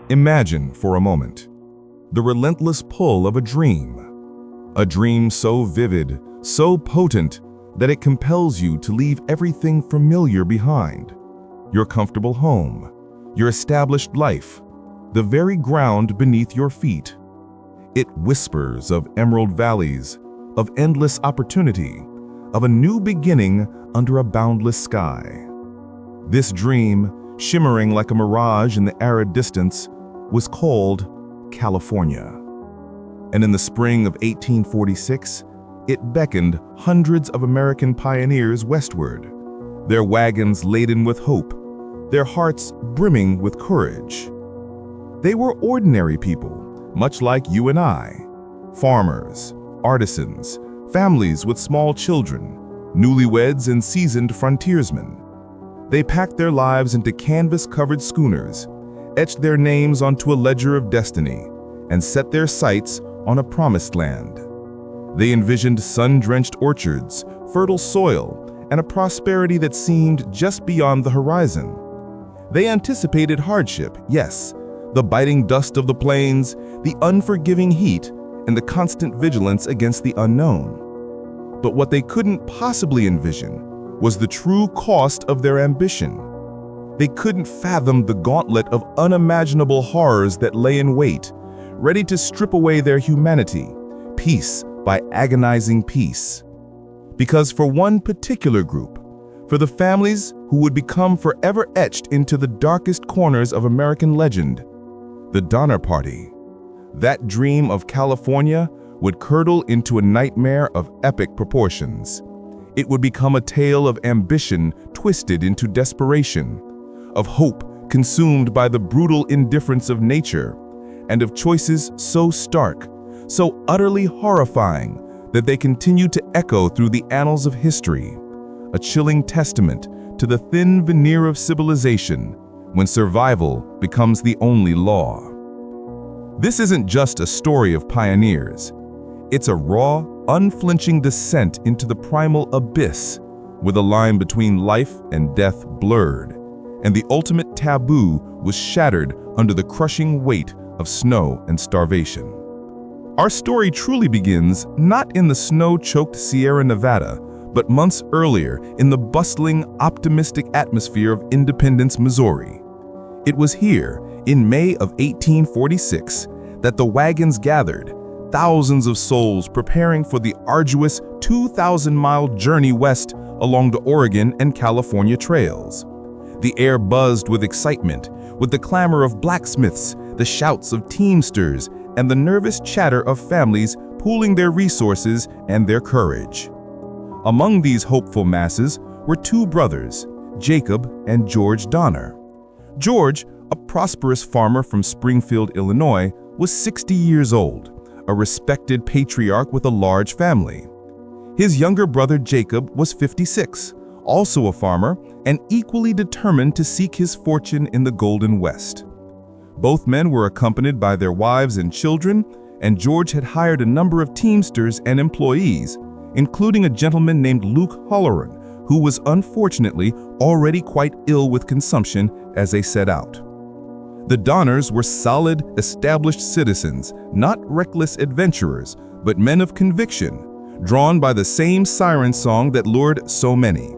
Imagine for a moment the relentless pull of a dream so vivid, so potent that it compels you to leave everything familiar behind. Your comfortable home, your established life, the very ground beneath your feet. It whispers of emerald valleys, of endless opportunity, of a new beginning under a boundless sky. This dream, shimmering like a mirage in the arid distance, was called California. And in the spring of 1846, it beckoned hundreds of American pioneers westward, their wagons laden with hope, their hearts brimming with courage. They were ordinary people, much like you and I, farmers, artisans, families with small children, newlyweds and seasoned frontiersmen. They packed their lives into canvas-covered schooners, etched their names onto a ledger of destiny, and set their sights on a promised land. They envisioned sun-drenched orchards, fertile soil, and a prosperity that seemed just beyond the horizon. They anticipated hardship, yes, the biting dust of the plains, the unforgiving heat, and the constant vigilance against the unknown. But what they couldn't possibly envision was the true cost of their ambition. They couldn't fathom the gauntlet of unimaginable horrors that lay in wait, ready to strip away their humanity, piece by agonizing piece. Because for one particular group, for the families who would become forever etched into the darkest corners of American legend, the Donner Party, that dream of California would curdle into a nightmare of epic proportions. It would become a tale of ambition twisted into desperation, of hope consumed by the brutal indifference of nature, and of choices so stark, so utterly horrifying that they continue to echo through the annals of history, a chilling testament to the thin veneer of civilization when survival becomes the only law. This isn't just a story of pioneers. It's a raw, unflinching descent into the primal abyss, with a line between life and death blurred, and the ultimate taboo was shattered under the crushing weight of snow and starvation. Our story truly begins not in the snow-choked Sierra Nevada, but months earlier in the bustling, optimistic atmosphere of Independence, Missouri. It was here, in May of 1846, that the wagons gathered, thousands of souls preparing for the arduous 2,000-mile journey west along the Oregon and California trails. The air buzzed with excitement, with the clamor of blacksmiths, the shouts of teamsters, and the nervous chatter of families pooling their resources and their courage. Among these hopeful masses were two brothers, Jacob and George Donner. George, a prosperous farmer from Springfield, Illinois, was 60 years old, a respected patriarch with a large family. His younger brother Jacob was 56, also a farmer, and equally determined to seek his fortune in the Golden West. Both men were accompanied by their wives and children, and George had hired a number of teamsters and employees, including a gentleman named Luke Halloran, who was unfortunately already quite ill with consumption as they set out. The Donners were solid, established citizens, not reckless adventurers, but men of conviction, drawn by the same siren song that lured so many.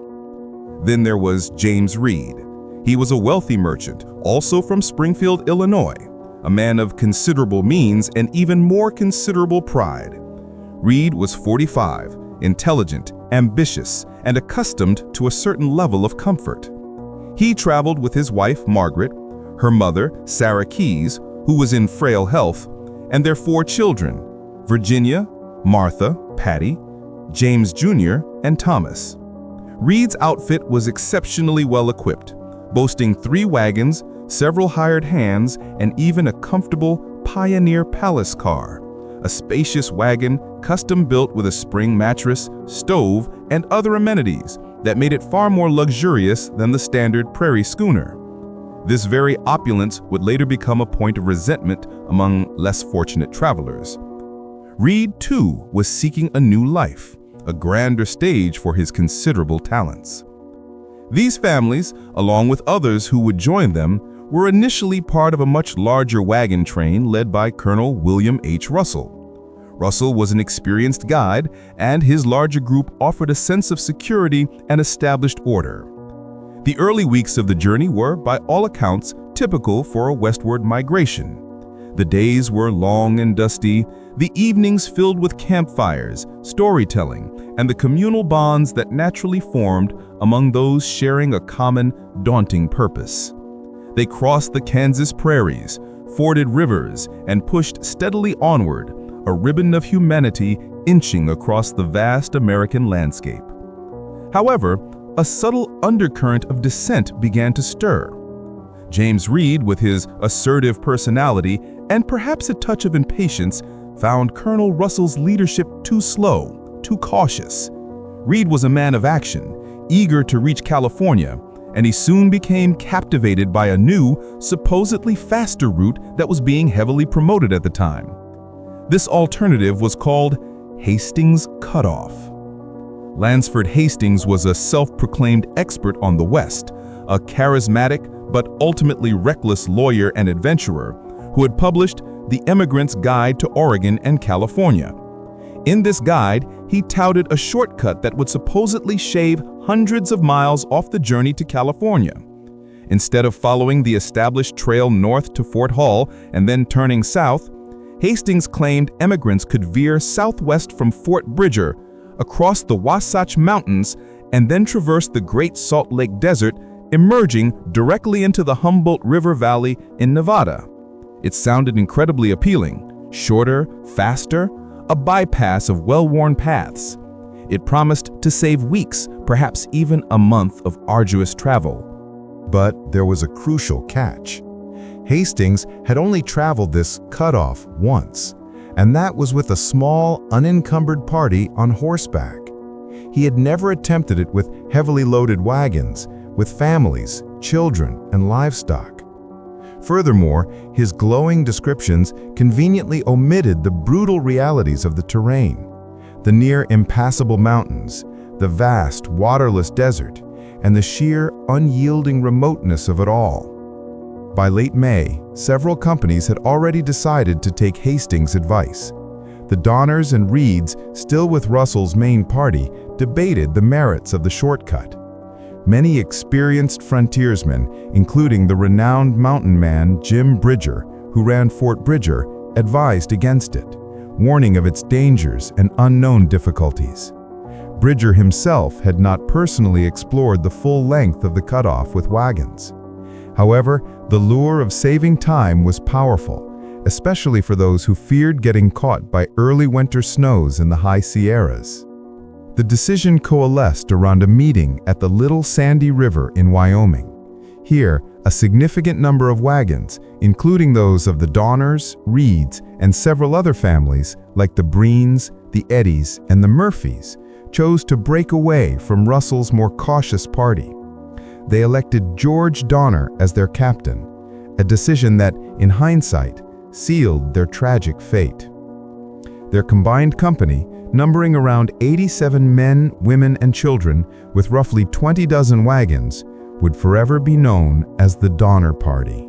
Then there was James Reed. He was a wealthy merchant, also from Springfield, Illinois, a man of considerable means and even more considerable pride. Reed was 45, intelligent, ambitious, and accustomed to a certain level of comfort. He traveled with his wife, Margaret, her mother, Sarah Keyes, who was in frail health, and their 4 children, Virginia, Martha, Patty, James Jr., and Thomas. Reed's outfit was exceptionally well equipped, boasting 3 wagons, several hired hands, and even a comfortable Pioneer Palace car, a spacious wagon custom-built with a spring mattress, stove, and other amenities that made it far more luxurious than the standard prairie schooner. This very opulence would later become a point of resentment among less fortunate travelers. Reed, too, was seeking a new life, a grander stage for his considerable talents. These families, along with others who would join them, were initially part of a much larger wagon train led by Colonel William H. Russell. Russell was an experienced guide, and his larger group offered a sense of security and established order. The early weeks of the journey were, by all accounts, typical for a westward migration. The days were long and dusty, the evenings filled with campfires, storytelling, and the communal bonds that naturally formed among those sharing a common, daunting purpose. They crossed the Kansas prairies, forded rivers, and pushed steadily onward, a ribbon of humanity inching across the vast American landscape. However, a subtle undercurrent of dissent began to stir. James Reed, with his assertive personality and perhaps a touch of impatience, found Colonel Russell's leadership too slow, too cautious. Reed was a man of action, eager to reach California, and he soon became captivated by a new, supposedly faster route that was being heavily promoted at the time. This alternative was called Hastings Cutoff. Lansford Hastings was a self-proclaimed expert on the West, a charismatic but ultimately reckless lawyer and adventurer who had published The Emigrant's Guide to Oregon and California. In this guide, he touted a shortcut that would supposedly shave hundreds of miles off the journey to California. Instead of following the established trail north to Fort Hall and then turning south, Hastings claimed emigrants could veer southwest from Fort Bridger, across the Wasatch Mountains, and then traverse the Great Salt Lake Desert, emerging directly into the Humboldt River Valley in Nevada. It sounded incredibly appealing: shorter, faster, a bypass of well-worn paths. It promised to save weeks, perhaps even a month of arduous travel. But there was a crucial catch. Hastings had only traveled this cutoff once, and that was with a small, unencumbered party on horseback. He had never attempted it with heavily loaded wagons, with families, children, and livestock. Furthermore, his glowing descriptions conveniently omitted the brutal realities of the terrain: the near impassable mountains, the vast, waterless desert, and the sheer, unyielding remoteness of it all. By late May, several companies had already decided to take Hastings' advice. The Donners and Reeds, still with Russell's main party, debated the merits of the shortcut. Many experienced frontiersmen, including the renowned mountain man Jim Bridger, who ran Fort Bridger, advised against it, warning of its dangers and unknown difficulties. Bridger himself had not personally explored the full length of the cutoff with wagons. However, the lure of saving time was powerful, especially for those who feared getting caught by early winter snows in the high Sierras. The decision coalesced around a meeting at the Little Sandy River in Wyoming. Here, a significant number of wagons, including those of the Donners, Reeds, and several other families like the Breens, the Eddies, and the Murphys, chose to break away from Russell's more cautious party. They elected George Donner as their captain, a decision that, in hindsight, sealed their tragic fate. Their combined company, numbering around 87 men, women, and children, with roughly 20 dozen wagons, would forever be known as the Donner Party.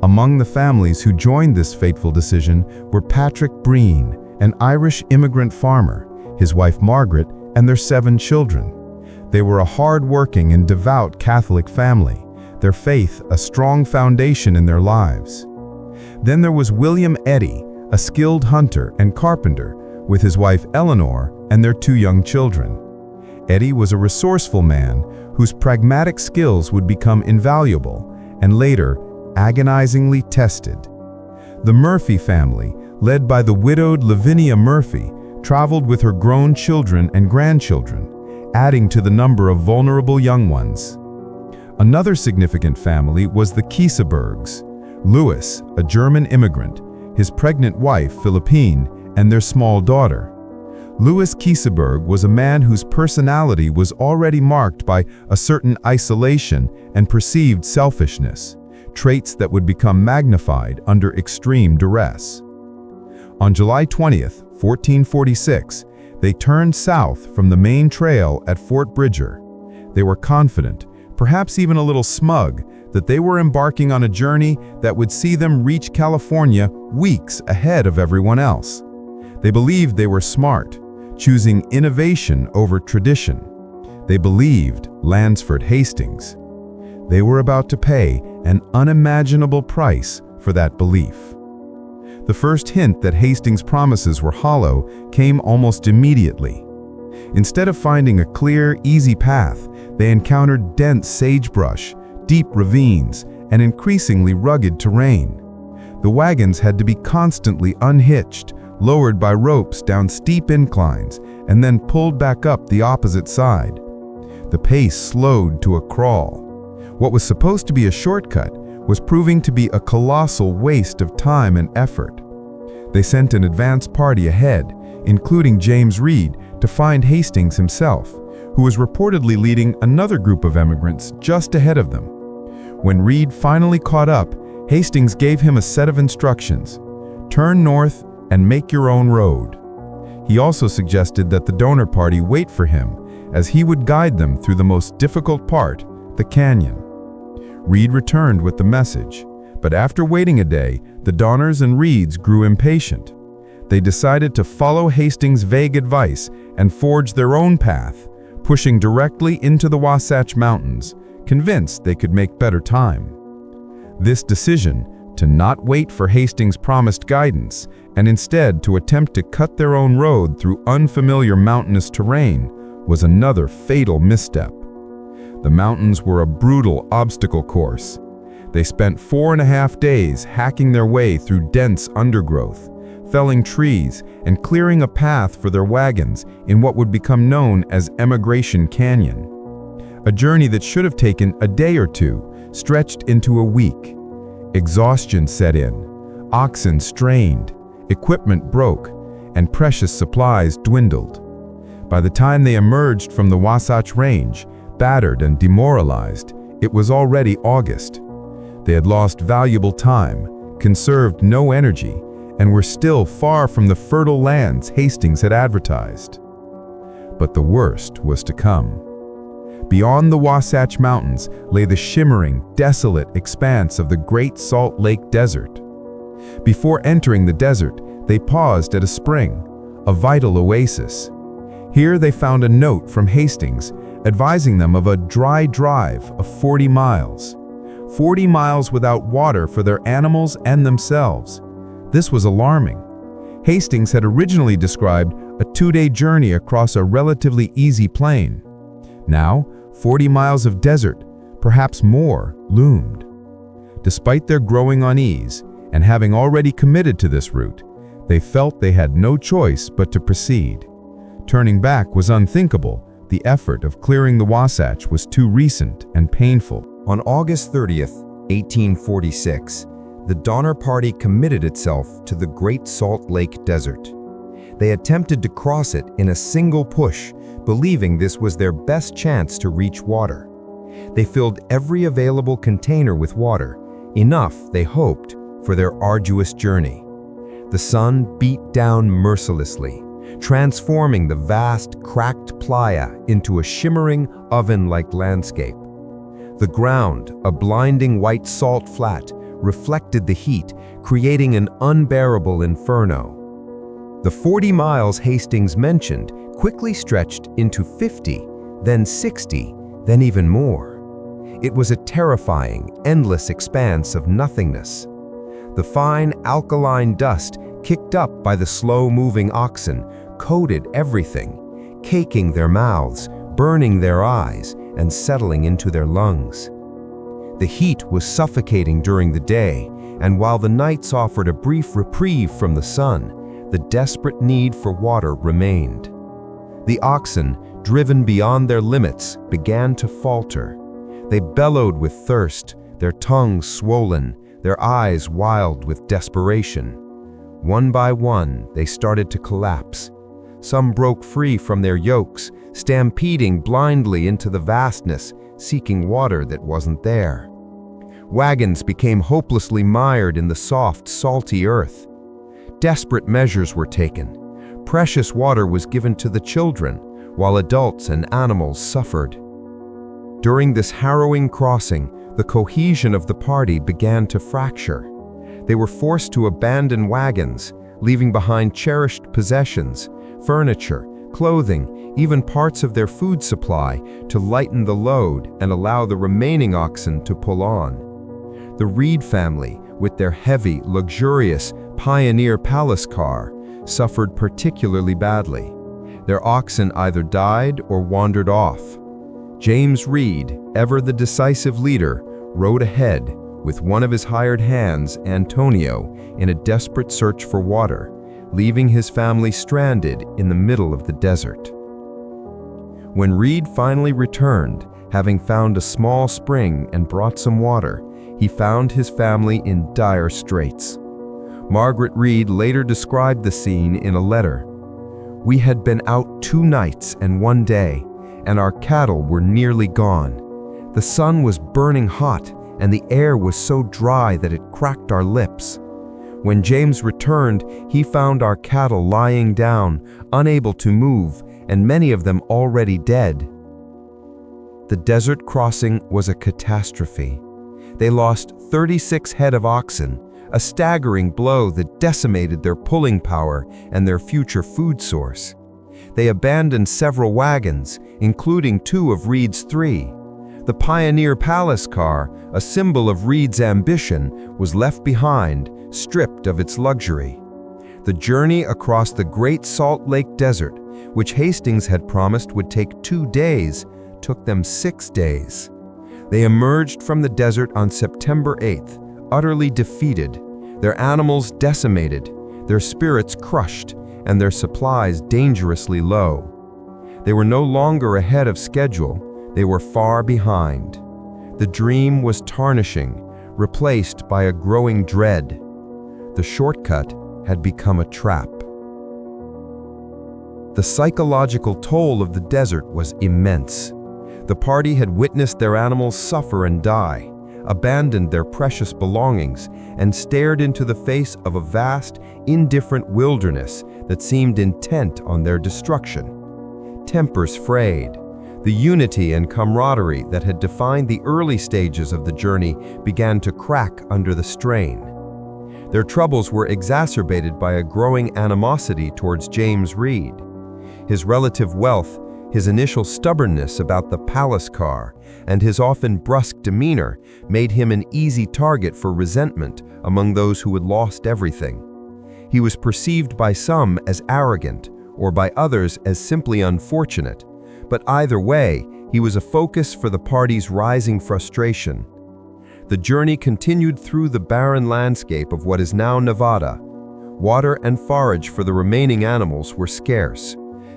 Among the families who joined this fateful decision were Patrick Breen, an Irish immigrant farmer, his wife Margaret, and their 7 children. They were a hard-working and devout Catholic family, their faith a strong foundation in their lives. Then there was William Eddy, a skilled hunter and carpenter, with his wife Eleanor and their 2 young children. Eddy was a resourceful man whose pragmatic skills would become invaluable and later agonizingly tested. The Murphy family, led by the widowed Lavinia Murphy, traveled with her grown children and grandchildren, adding to the number of vulnerable young ones. Another significant family was the Kiesebergs: Louis, a German immigrant, his pregnant wife Philippine, and their small daughter. Louis Kieseberg was a man whose personality was already marked by a certain isolation and perceived selfishness, traits that would become magnified under extreme duress. On July 20th, 1446, they turned south from the main trail at Fort Bridger. They were confident, perhaps even a little smug, that they were embarking on a journey that would see them reach California weeks ahead of everyone else. They believed they were smart, choosing innovation over tradition. They believed Lansford Hastings. They were about to pay an unimaginable price for that belief. The first hint that Hastings' promises were hollow came almost immediately. Instead of finding a clear, easy path, they encountered dense sagebrush, deep ravines, and increasingly rugged terrain. The wagons had to be constantly unhitched, lowered by ropes down steep inclines, and then pulled back up the opposite side. The pace slowed to a crawl. What was supposed to be a shortcut was proving to be a colossal waste of time and effort. They sent an advance party ahead, including James Reed, to find Hastings himself, who was reportedly leading another group of emigrants just ahead of them. When Reed finally caught up, Hastings gave him a set of instructions: turn north and make your own road. He also suggested that the donor party wait for him, as he would guide them through the most difficult part, the canyon. Reed returned with the message, but after waiting a day, the Donners and Reeds grew impatient. They decided to follow Hastings' vague advice and forge their own path, pushing directly into the Wasatch Mountains, convinced they could make better time. This decision, to not wait for Hastings' promised guidance and instead to attempt to cut their own road through unfamiliar mountainous terrain, was another fatal misstep. The mountains were a brutal obstacle course. They spent 4.5 days hacking their way through dense undergrowth, felling trees, and clearing a path for their wagons in what would become known as Emigration Canyon. A journey that should have taken a day or two stretched into a week. Exhaustion set in, oxen strained, equipment broke, and precious supplies dwindled. By the time they emerged from the Wasatch Range, battered and demoralized, it was already August. They had lost valuable time, conserved no energy, and were still far from the fertile lands Hastings had advertised. But the worst was to come. Beyond the Wasatch Mountains lay the shimmering, desolate expanse of the Great Salt Lake Desert. Before entering the desert, they paused at a spring, a vital oasis. Here they found a note from Hastings advising them of a dry drive of 40 miles. 40 miles without water for their animals and themselves. This was alarming. Hastings had originally described a 2-day journey across a relatively easy plain. Now, 40 miles of desert, perhaps more, loomed. Despite their growing unease, and having already committed to this route, they felt they had no choice but to proceed. Turning back was unthinkable. The effort of clearing the Wasatch was too recent and painful. On August 30th, 1846, the Donner Party committed itself to the Great Salt Lake Desert. They attempted to cross it in a single push, believing this was their best chance to reach water. They filled every available container with water, enough, they hoped, for their arduous journey. The sun beat down mercilessly, transforming the vast, cracked playa into a shimmering, oven-like landscape. The ground, a blinding white salt flat, reflected the heat, creating an unbearable inferno. The 40 miles Hastings mentioned quickly stretched into 50, then 60, then even more. It was a terrifying, endless expanse of nothingness. The fine, alkaline dust, kicked up by the slow-moving oxen, coated everything, caking their mouths, burning their eyes, and settling into their lungs. The heat was suffocating during the day, and while the nights offered a brief reprieve from the sun, the desperate need for water remained. The oxen, driven beyond their limits, began to falter. They bellowed with thirst, their tongues swollen, their eyes wild with desperation. One by one, they started to collapse. Some broke free from their yokes, stampeding blindly into the vastness, seeking water that wasn't there. Wagons became hopelessly mired in the soft, salty earth. Desperate measures were taken. Precious water was given to the children, while adults and animals suffered. During this harrowing crossing, the cohesion of the party began to fracture. They were forced to abandon wagons, leaving behind cherished possessions, furniture, clothing, even parts of their food supply to lighten the load and allow the remaining oxen to pull on. The Reed family, with their heavy, luxurious Pioneer Palace car, suffered particularly badly. Their oxen either died or wandered off. James Reed, ever the decisive leader, rode ahead with one of his hired hands, Antonio, in a desperate search for water, leaving his family stranded in the middle of the desert. When Reed finally returned, having found a small spring and brought some water, he found his family in dire straits. Margaret Reed later described the scene in a letter. "We had been out 2 nights and 1 day, and our cattle were nearly gone. The sun was burning hot, and the air was so dry that it cracked our lips. When James returned, he found our cattle lying down, unable to move, and many of them already dead." The desert crossing was a catastrophe. They lost 36 head of oxen, a staggering blow that decimated their pulling power and their future food source. They abandoned several wagons, including 2 of Reed's 3. The Pioneer Palace car, a symbol of Reed's ambition, was left behind, stripped of its luxury. The journey across the Great Salt Lake Desert, which Hastings had promised would take 2 days, took them 6 days. They emerged from the desert on September 8th, utterly defeated, their animals decimated, their spirits crushed, and their supplies dangerously low. They were no longer ahead of schedule, they were far behind. The dream was tarnishing, replaced by a growing dread. The shortcut had become a trap. The psychological toll of the desert was immense. The party had witnessed their animals suffer and die, abandoned their precious belongings, and stared into the face of a vast, indifferent wilderness that seemed intent on their destruction. Tempers frayed. The unity and camaraderie that had defined the early stages of the journey began to crack under the strain. Their troubles were exacerbated by a growing animosity towards James Reed. His relative wealth, his initial stubbornness about the palace car, and his often brusque demeanor made him an easy target for resentment among those who had lost everything. He was perceived by some as arrogant, or by others as simply unfortunate, but either way, he was a focus for the party's rising frustration. The journey continued through the barren landscape of what is now Nevada. Water and forage for the remaining animals were scarce.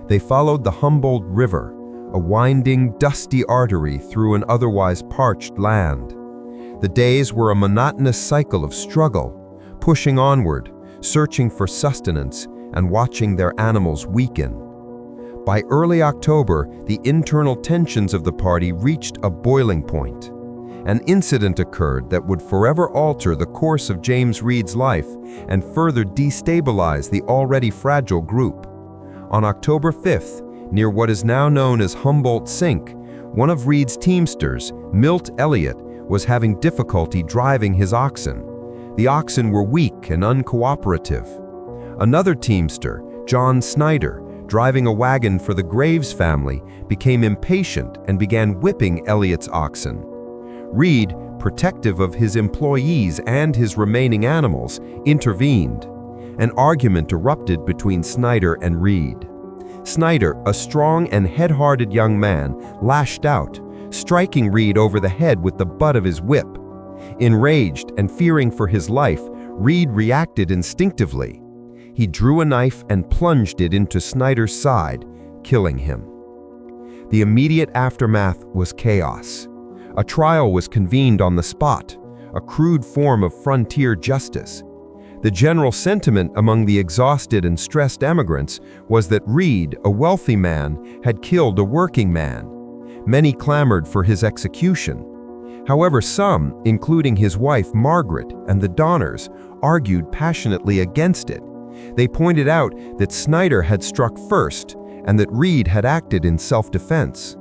They followed the Humboldt River, a winding, dusty artery through an otherwise parched land. The days were a monotonous cycle of struggle, pushing onward, searching for sustenance, and watching their animals weaken. By early October, the internal tensions of the party reached a boiling point. An incident occurred that would forever alter the course of James Reed's life and further destabilize the already fragile group. On October 5th, near what is now known as Humboldt Sink, one of Reed's teamsters, Milt Elliott, was having difficulty driving his oxen. The oxen were weak and uncooperative. Another teamster, John Snyder, driving a wagon for the Graves family, became impatient and began whipping Elliott's oxen. Reed, protective of his employees and his remaining animals, intervened. An argument erupted between Snyder and Reed. Snyder, a strong and head-hearted young man, lashed out, striking Reed over the head with the butt of his whip. Enraged and fearing for his life, Reed reacted instinctively. He drew a knife and plunged it into Snyder's side, killing him. The immediate aftermath was chaos. A trial was convened on the spot, a crude form of frontier justice. The general sentiment among the exhausted and stressed emigrants was that Reed, a wealthy man, had killed a working man. Many clamored for his execution. However, some, including his wife Margaret and the Donners, argued passionately against it. They pointed out that Snyder had struck first and that Reed had acted in self-defense.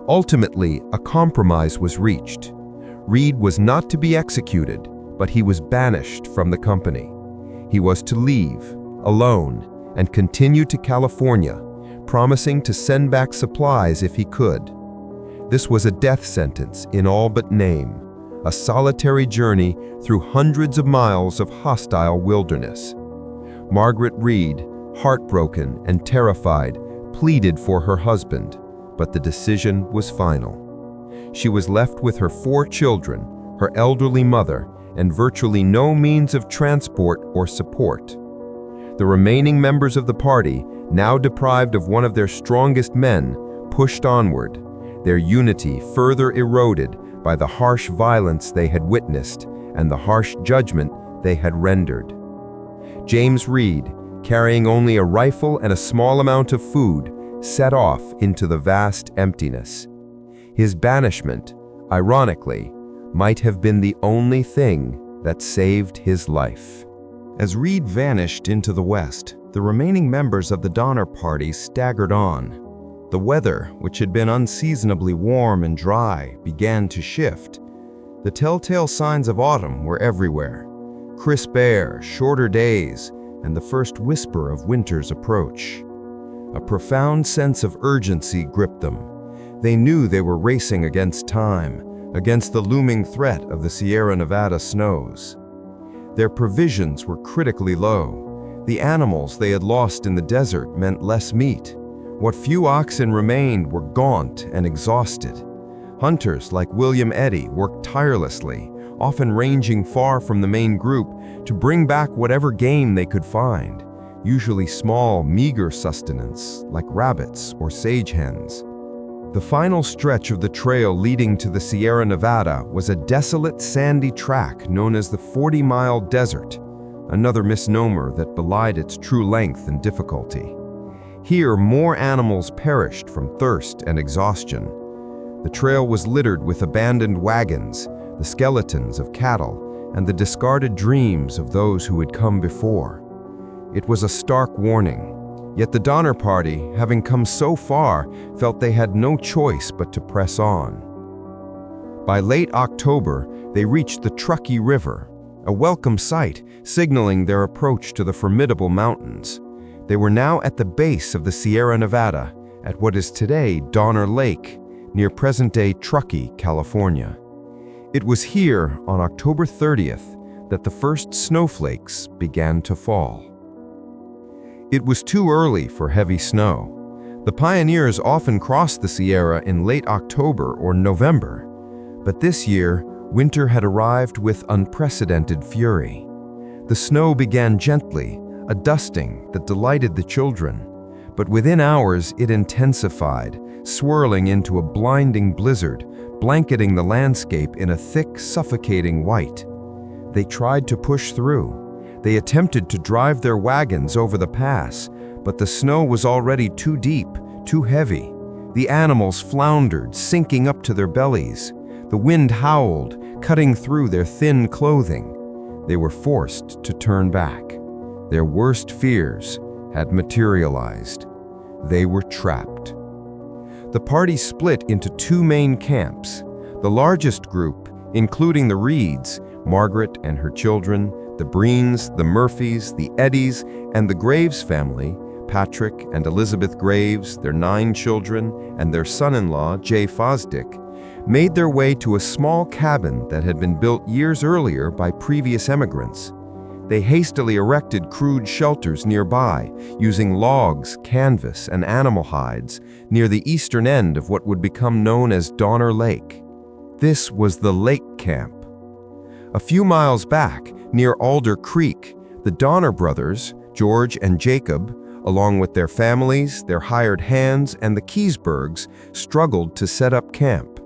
Ultimately, a compromise was reached. Reed was not to be executed, but he was banished from the company. He was to leave, alone, and continue to California, promising to send back supplies if he could. This was a death sentence in all but name, a solitary journey through hundreds of miles of hostile wilderness. Margaret Reed, heartbroken and terrified, pleaded for her husband, but the decision was final. She was left with her 4 children, her elderly mother, and virtually no means of transport or support. The remaining members of the party, now deprived of one of their strongest men, pushed onward, their unity further eroded by the harsh violence they had witnessed and the harsh judgment they had rendered. James Reed, carrying only a rifle and a small amount of food, set off into the vast emptiness. His banishment, ironically, might have been the only thing that saved his life. As Reed vanished into the west, the remaining members of the Donner Party staggered on. The weather, which had been unseasonably warm and dry, began to shift. The telltale signs of autumn were everywhere: crisp air, shorter days, and the first whisper of winter's approach. A profound sense of urgency gripped them. They knew they were racing against time, against the looming threat of the Sierra Nevada snows. Their provisions were critically low. The animals they had lost in the desert meant less meat. What few oxen remained were gaunt and exhausted. Hunters like William Eddy worked tirelessly, often ranging far from the main group, to bring back whatever game they could find, usually small, meager sustenance like rabbits or sage hens. The final stretch of the trail leading to the Sierra Nevada was a desolate, sandy track known as the 40-mile desert, another misnomer that belied its true length and difficulty. Here, more animals perished from thirst and exhaustion. The trail was littered with abandoned wagons, the skeletons of cattle, and the discarded dreams of those who had come before. It was a stark warning. Yet the Donner Party, having come so far, felt they had no choice but to press on. By late October, they reached the Truckee River, a welcome sight, signaling their approach to the formidable mountains. They were now at the base of the Sierra Nevada, at what is today Donner Lake, near present-day Truckee, California. It was here, on October 30th, that the first snowflakes began to fall. It was too early for heavy snow. The pioneers often crossed the Sierra in late October or November, but this year, winter had arrived with unprecedented fury. The snow began gently, a dusting that delighted the children, but within hours it intensified, swirling into a blinding blizzard, blanketing the landscape in a thick, suffocating white. They tried to push through. They attempted to drive their wagons over the pass, but the snow was already too deep, too heavy. The animals floundered, sinking up to their bellies. The wind howled, cutting through their thin clothing. They were forced to turn back. Their worst fears had materialized. They were trapped. The party split into 2 main camps. The largest group, including the Reeds, Margaret and her children, the Breens, the Murphys, the Eddies, and the Graves family, Patrick and Elizabeth Graves, their 9 children, and their son-in-law, Jay Fosdick, made their way to a small cabin that had been built years earlier by previous emigrants. They hastily erected crude shelters nearby, using logs, canvas, and animal hides, near the eastern end of what would become known as Donner Lake. This was the Lake Camp. A few miles back, near Alder Creek, the Donner brothers, George and Jacob, along with their families, their hired hands, and the Keysburgs, struggled to set up camp.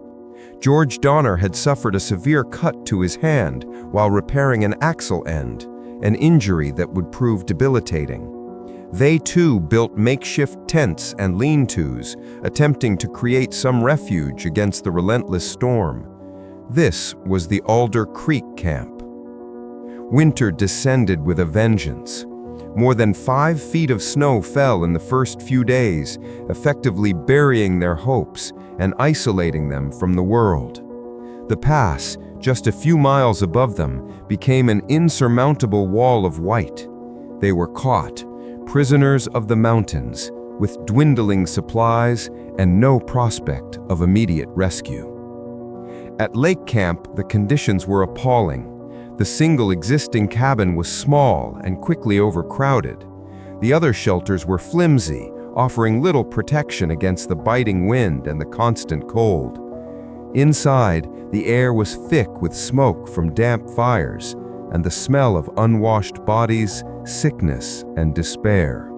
George Donner had suffered a severe cut to his hand while repairing an axle end, an injury that would prove debilitating. They too built makeshift tents and lean-tos, attempting to create some refuge against the relentless storm. This was the Alder Creek Camp. Winter descended with a vengeance. More than 5 feet of snow fell in the first few days, effectively burying their hopes and isolating them from the world. The pass, just a few miles above them, became an insurmountable wall of white. They were caught, prisoners of the mountains, with dwindling supplies and no prospect of immediate rescue. At Lake Camp, the conditions were appalling. The single existing cabin was small and quickly overcrowded. The other shelters were flimsy, offering little protection against the biting wind and the constant cold. Inside, the air was thick with smoke from damp fires and the smell of unwashed bodies, sickness, and despair.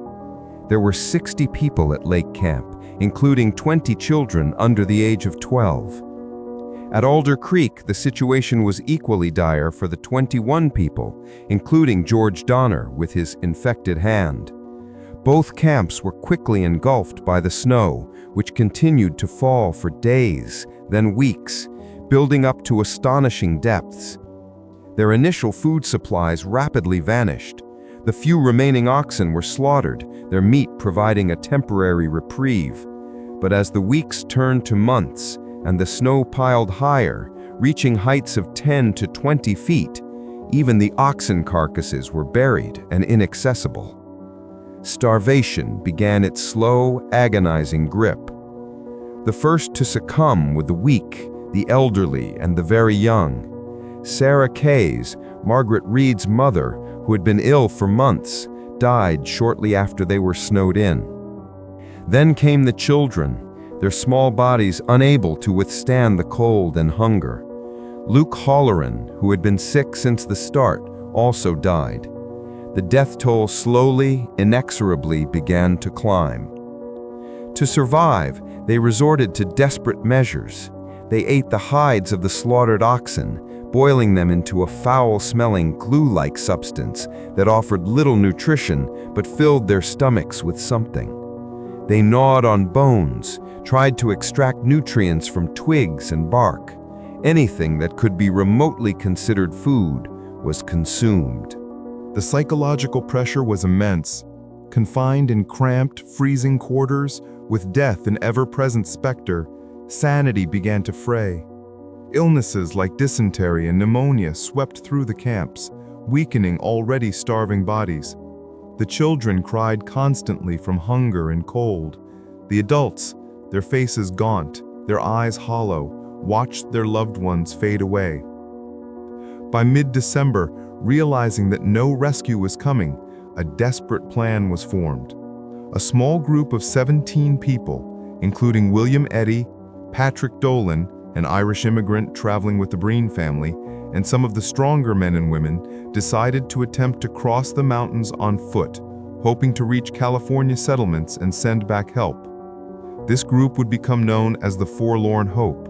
There were 60 people at Lake Camp, including 20 children under the age of 12. At Alder Creek, the situation was equally dire for the 21 people, including George Donner with his infected hand. Both camps were quickly engulfed by the snow, which continued to fall for days, then weeks, building up to astonishing depths. Their initial food supplies rapidly vanished. The few remaining oxen were slaughtered, their meat providing a temporary reprieve. But as the weeks turned to months and the snow piled higher, reaching heights of 10 to 20 feet, even the oxen carcasses were buried and inaccessible. Starvation began its slow, agonizing grip. The first to succumb were the weak, the elderly, and the very young. Sarah Kays, Margaret Reed's mother, who had been ill for months, died shortly after they were snowed in. Then came the children, their small bodies unable to withstand the cold and hunger. Luke Holleran, who had been sick since the start, also died. The death toll slowly, inexorably began to climb. To survive, they resorted to desperate measures. They ate the hides of the slaughtered oxen, boiling them into a foul-smelling glue-like substance that offered little nutrition but filled their stomachs with something. They gnawed on bones, tried to extract nutrients from twigs and bark. Anything that could be remotely considered food was consumed. The psychological pressure was immense. Confined in cramped, freezing quarters, with death an ever-present specter, sanity began to fray. Illnesses like dysentery and pneumonia swept through the camps, weakening already starving bodies. The children cried constantly from hunger and cold. The adults, their faces gaunt, their eyes hollow, watched their loved ones fade away. By mid-December, realizing that no rescue was coming, a desperate plan was formed. A small group of 17 people, including William Eddy, Patrick Dolan, an Irish immigrant traveling with the Breen family, and some of the stronger men and women, decided to attempt to cross the mountains on foot, hoping to reach California settlements and send back help. This group would become known as the Forlorn Hope.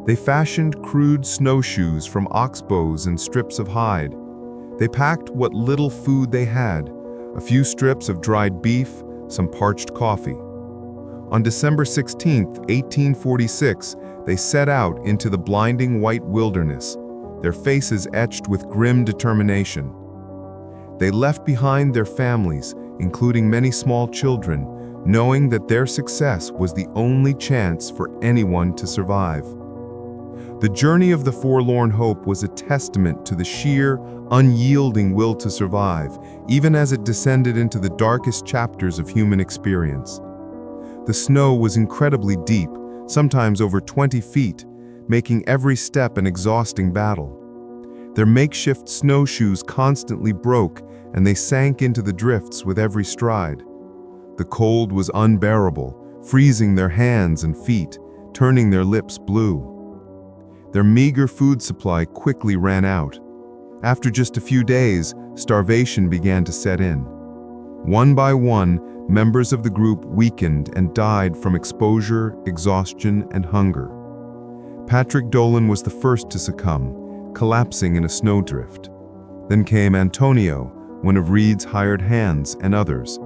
They fashioned crude snowshoes from oxbows and strips of hide. They packed what little food they had, a few strips of dried beef, some parched coffee. On December 16, 1846, they set out into the blinding white wilderness, their faces etched with grim determination. They left behind their families, including many small children, knowing that their success was the only chance for anyone to survive. The journey of the Forlorn Hope was a testament to the sheer, unyielding will to survive, even as it descended into the darkest chapters of human experience. The snow was incredibly deep, sometimes over 20 feet, making every step an exhausting battle. Their makeshift snowshoes constantly broke, and they sank into the drifts with every stride. The cold was unbearable, freezing their hands and feet, turning their lips blue. Their meager food supply quickly ran out. After just a few days, starvation began to set in. One by one, members of the group weakened and died from exposure, exhaustion, and hunger. Patrick Dolan was the first to succumb, collapsing in a snowdrift. Then came Antonio, one of Reed's hired hands, and others.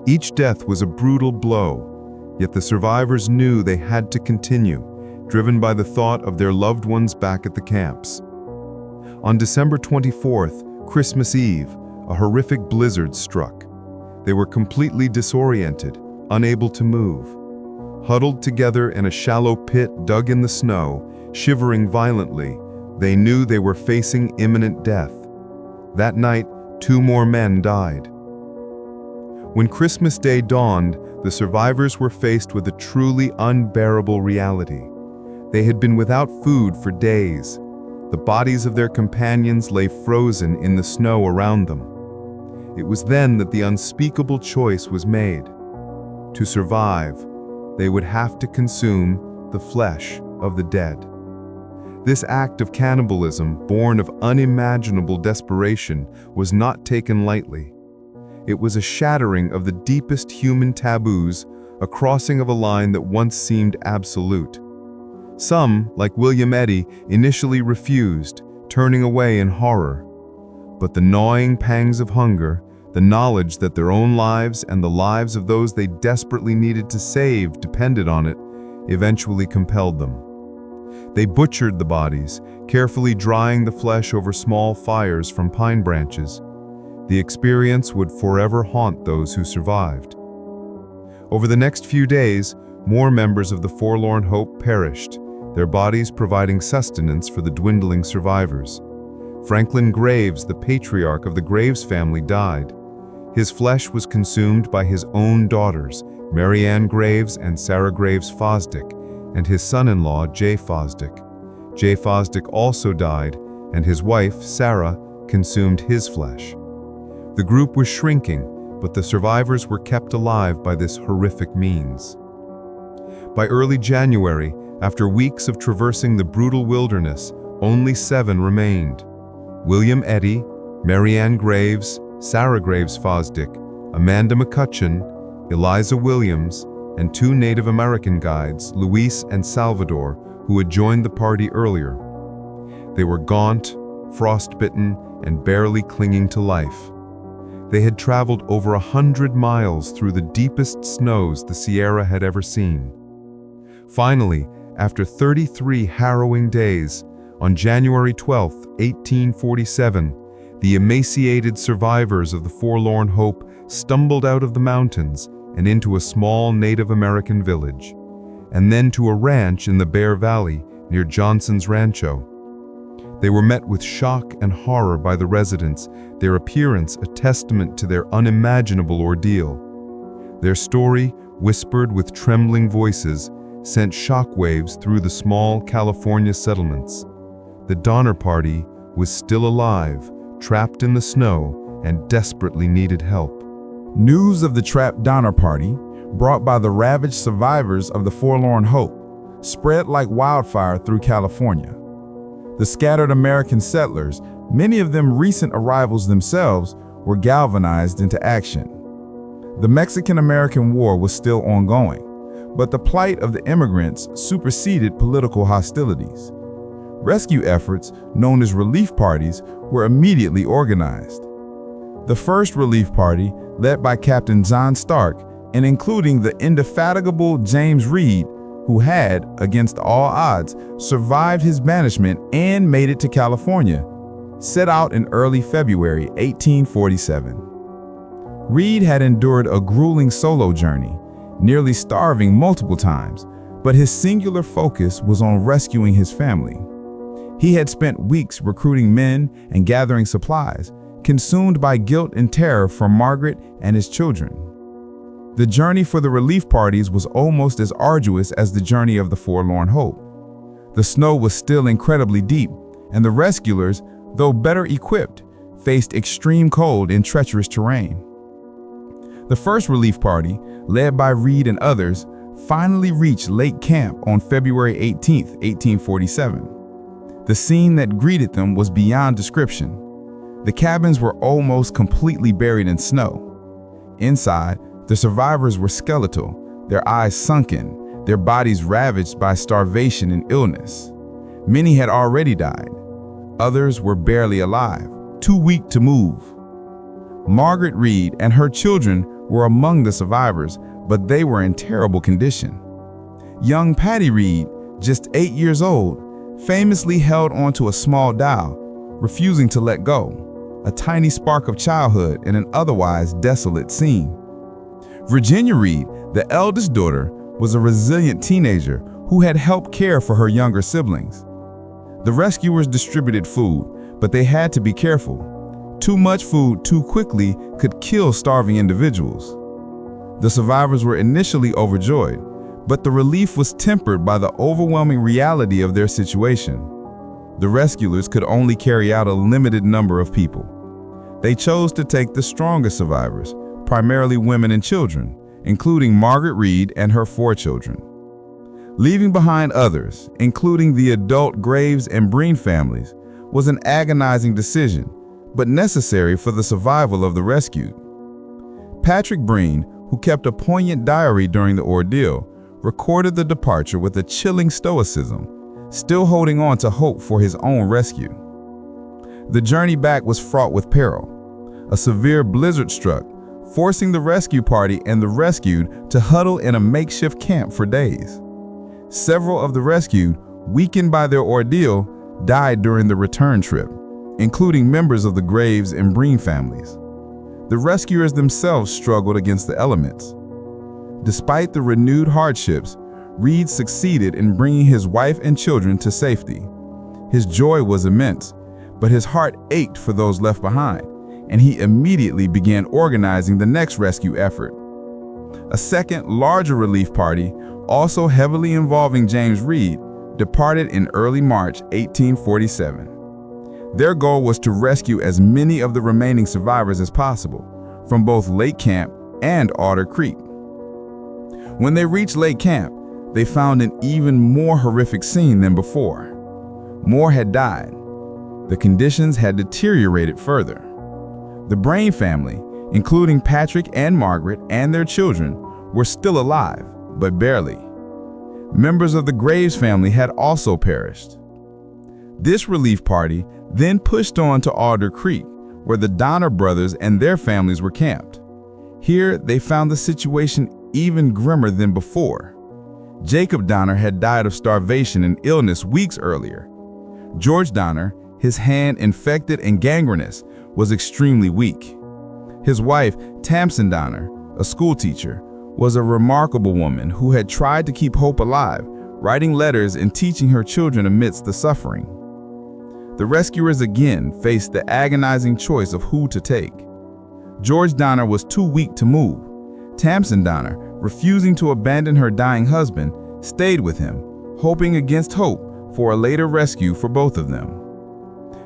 Each death was a brutal blow, yet the survivors knew they had to continue, driven by the thought of their loved ones back at the camps. On December 24th, Christmas Eve, a horrific blizzard struck. They were completely disoriented, unable to move. Huddled together in a shallow pit dug in the snow, Shivering violently, they knew they were facing imminent death. That night, 2 more men died. When Christmas Day dawned, the survivors were faced with a truly unbearable reality. They had been without food for days. The bodies of their companions lay frozen in the snow around them. It was then that the unspeakable choice was made. To survive, they would have to consume the flesh of the dead. This act of cannibalism, born of unimaginable desperation, was not taken lightly. It was a shattering of the deepest human taboos, a crossing of a line that once seemed absolute. Some, like William Eddy, initially refused, turning away in horror. But the gnawing pangs of hunger, the knowledge that their own lives and the lives of those they desperately needed to save depended on it, eventually compelled them. They butchered the bodies, carefully drying the flesh over small fires from pine branches. The experience would forever haunt those who survived. Over the next few days, more members of the Forlorn Hope perished, their bodies providing sustenance for the dwindling survivors. Franklin Graves, the patriarch of the Graves family, died. His flesh was consumed by his own daughters, Mary Ann Graves and Sarah Graves Fosdick, and his son-in-law, Jay Fosdick. Jay Fosdick also died, and his wife, Sarah, consumed his flesh. The group was shrinking, but the survivors were kept alive by this horrific means. By early January, after weeks of traversing the brutal wilderness, only 7 remained. William Eddy, Mary Ann Graves, Sarah Graves Fosdick, Amanda McCutcheon, Eliza Williams, and 2 Native American guides, Luis and Salvador, who had joined the party earlier. They were gaunt, frostbitten, and barely clinging to life. They had traveled over 100 miles through the deepest snows the Sierra had ever seen. Finally, after 33 harrowing days, on January 12, 1847, the emaciated survivors of the Forlorn Hope stumbled out of the mountains and into a small Native American village, and then to a ranch in the Bear Valley near Johnson's Rancho. They were met with shock and horror by the residents, their appearance a testament to their unimaginable ordeal. Their story, whispered with trembling voices, sent shockwaves through the small California settlements. The Donner Party was still alive, trapped in the snow, and desperately needed help. News of the trapped Donner Party, brought by the ravaged survivors of the Forlorn Hope, spread like wildfire through California. The scattered American settlers, many of them recent arrivals themselves, were galvanized into action. The Mexican-American War was still ongoing, but the plight of the immigrants superseded political hostilities. Rescue efforts, known as relief parties, were immediately organized. The first relief party, led by Captain John Stark, and including the indefatigable James Reed, who had, against all odds, survived his banishment and made it to California, set out in early February 1847. Reed had endured a grueling solo journey, nearly starving multiple times, but his singular focus was on rescuing his family. He had spent weeks recruiting men and gathering supplies, consumed by guilt and terror for Margaret and his children. The journey for the relief parties was almost as arduous as the journey of the Forlorn Hope. The snow was still incredibly deep, and the rescuers, though better equipped, faced extreme cold and treacherous terrain. The first relief party, led by Reed and others, finally reached Lake Camp on February 18, 1847. The scene that greeted them was beyond description. The cabins were almost completely buried in snow. Inside, the survivors were skeletal, their eyes sunken, their bodies ravaged by starvation and illness. Many had already died. Others were barely alive, too weak to move. Margaret Reed and her children were among the survivors, but they were in terrible condition. Young Patty Reed, just 8 years old, famously held onto a small dowel, refusing to let go, a tiny spark of childhood in an otherwise desolate scene. Virginia Reed, the eldest daughter, was a resilient teenager who had helped care for her younger siblings. The rescuers distributed food, but they had to be careful. Too much food too quickly could kill starving individuals. The survivors were initially overjoyed, but the relief was tempered by the overwhelming reality of their situation. The rescuers could only carry out a limited number of people. They chose to take the strongest survivors, primarily women and children, including Margaret Reed and her 4 children. Leaving behind others, including the adult Graves and Breen families, was an agonizing decision, but necessary for the survival of the rescued. Patrick Breen, who kept a poignant diary during the ordeal, recorded the departure with a chilling stoicism, still holding on to hope for his own rescue. The journey back was fraught with peril. A severe blizzard struck, forcing the rescue party and the rescued to huddle in a makeshift camp for days. Several of the rescued, weakened by their ordeal, died during the return trip, including members of the Graves and Breen families. The rescuers themselves struggled against the elements. Despite the renewed hardships, Reed succeeded in bringing his wife and children to safety. His joy was immense, but his heart ached for those left behind, and he immediately began organizing the next rescue effort. A second, larger relief party, also heavily involving James Reed, departed in early March 1847. Their goal was to rescue as many of the remaining survivors as possible, from both Lake Camp and Otter Creek. When they reached Lake Camp, they found an even more horrific scene than before. More had died. The conditions had deteriorated further. The Breen family, including Patrick and Margaret and their children, were still alive, but barely. Members of the Graves family had also perished. This relief party then pushed on to Alder Creek, where the Donner brothers and their families were camped. Here, they found the situation even grimmer than before. Jacob Donner had died of starvation and illness weeks earlier. George Donner, his hand infected and gangrenous, was extremely weak. His wife, Tamsin Donner, a schoolteacher, was a remarkable woman who had tried to keep hope alive, writing letters and teaching her children amidst the suffering. The rescuers again faced the agonizing choice of who to take. George Donner was too weak to move. Tamsin Donner, refusing to abandon her dying husband, stayed with him, hoping against hope for a later rescue for both of them.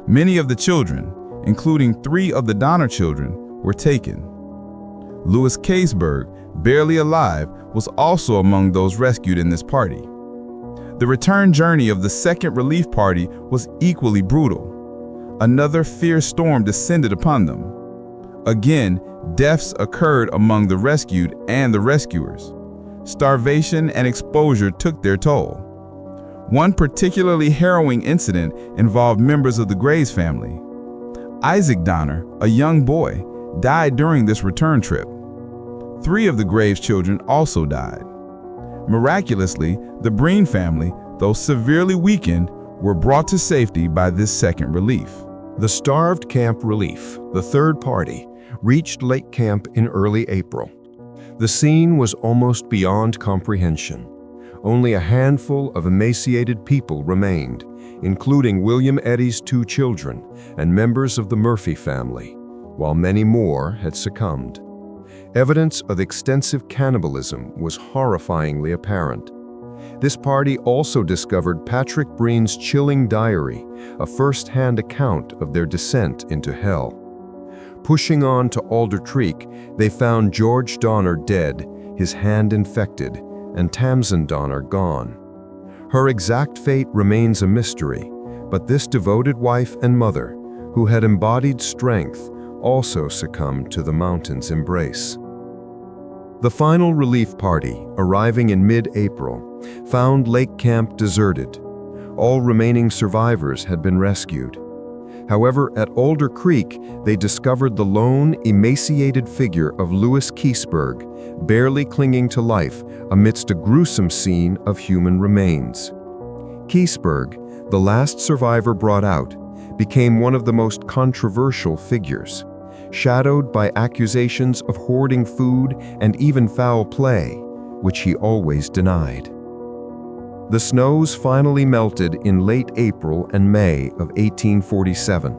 Many of the children, including 3 of the Donner children, were taken. Louis Caseberg, barely alive, was also among those rescued in this party. The return journey of the second relief party was equally brutal. Another fierce storm descended upon them. Again, deaths occurred among the rescued and the rescuers. Starvation and exposure took their toll. One particularly harrowing incident involved members of the Graves family. Isaac Donner, a young boy, died during this return trip. 3 of the Graves children also died. Miraculously, the Breen family, though severely weakened, were brought to safety by this second relief. The starved camp relief, the third party, reached Lake Camp in early April. The scene was almost beyond comprehension. Only a handful of emaciated people remained, including William Eddy's 2 children and members of the Murphy family, while many more had succumbed. Evidence of extensive cannibalism was horrifyingly apparent. This party also discovered Patrick Breen's chilling diary, a first-hand account of their descent into hell. Pushing on to Alder Creek, they found George Donner dead, his hand infected, and Tamsin Donner gone. Her exact fate remains a mystery, but this devoted wife and mother, who had embodied strength, also succumbed to the mountain's embrace. The final relief party, arriving in mid-April, found Lake Camp deserted. All remaining survivors had been rescued. However, at Alder Creek, they discovered the lone, emaciated figure of Louis Caseberg, barely clinging to life amidst a gruesome scene of human remains. Caseberg, the last survivor brought out, became one of the most controversial figures, shadowed by accusations of hoarding food and even foul play, which he always denied. The snows finally melted in late April and May of 1847,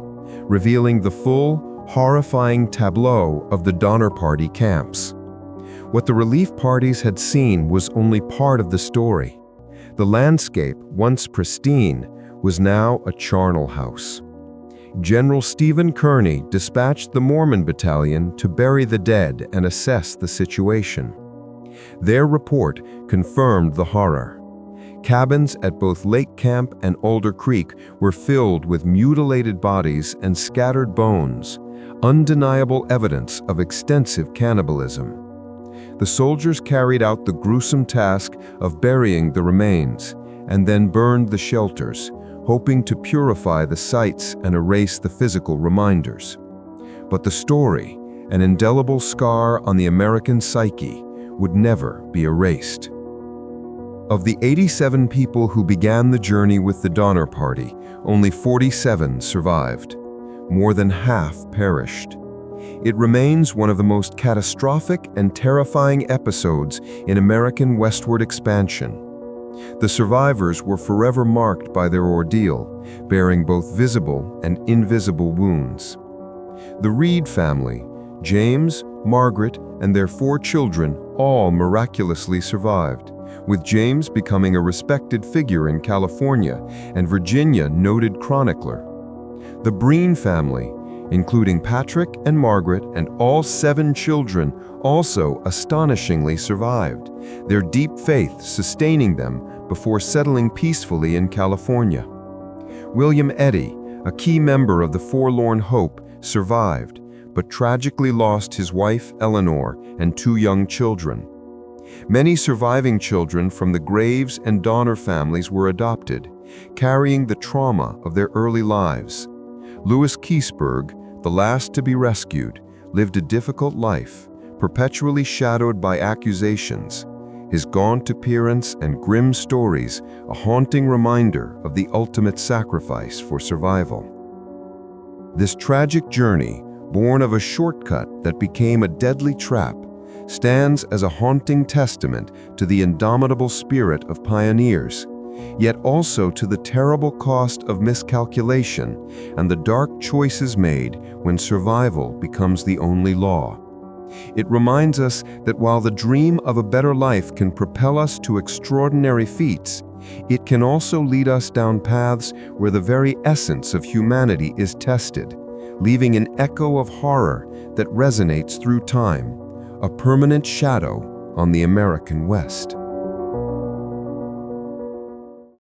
revealing the full, horrifying tableau of the Donner Party camps. What the relief parties had seen was only part of the story. The landscape, once pristine, was now a charnel house. General Stephen Kearny dispatched the Mormon Battalion to bury the dead and assess the situation. Their report confirmed the horror. Cabins at both Lake Camp and Alder Creek were filled with mutilated bodies and scattered bones, undeniable evidence of extensive cannibalism. The soldiers carried out the gruesome task of burying the remains and then burned the shelters, hoping to purify the sites and erase the physical reminders. But the story, an indelible scar on the American psyche, would never be erased. Of the 87 people who began the journey with the Donner Party, only 47 survived. More than half perished. It remains one of the most catastrophic and terrifying episodes in American westward expansion. The survivors were forever marked by their ordeal, bearing both visible and invisible wounds. The Reed family, James, Margaret, and their 4 children all miraculously survived, with James becoming a respected figure in California and Virginia noted chronicler. The Breen family, including Patrick and Margaret and all 7 children, also astonishingly survived, their deep faith sustaining them before settling peacefully in California. William Eddy, a key member of the Forlorn Hope, survived, but tragically lost his wife Eleanor and 2 young children. Many surviving children from the Graves and Donner families were adopted, carrying the trauma of their early lives. Louis Keseberg, the last to be rescued, lived a difficult life, perpetually shadowed by accusations. His gaunt appearance and grim stories, a haunting reminder of the ultimate sacrifice for survival. This tragic journey, born of a shortcut that became a deadly trap, stands as a haunting testament to the indomitable spirit of pioneers, yet also to the terrible cost of miscalculation and the dark choices made when survival becomes the only law. It reminds us that while the dream of a better life can propel us to extraordinary feats, it can also lead us down paths where the very essence of humanity is tested, leaving an echo of horror that resonates through time, a permanent shadow on the American West.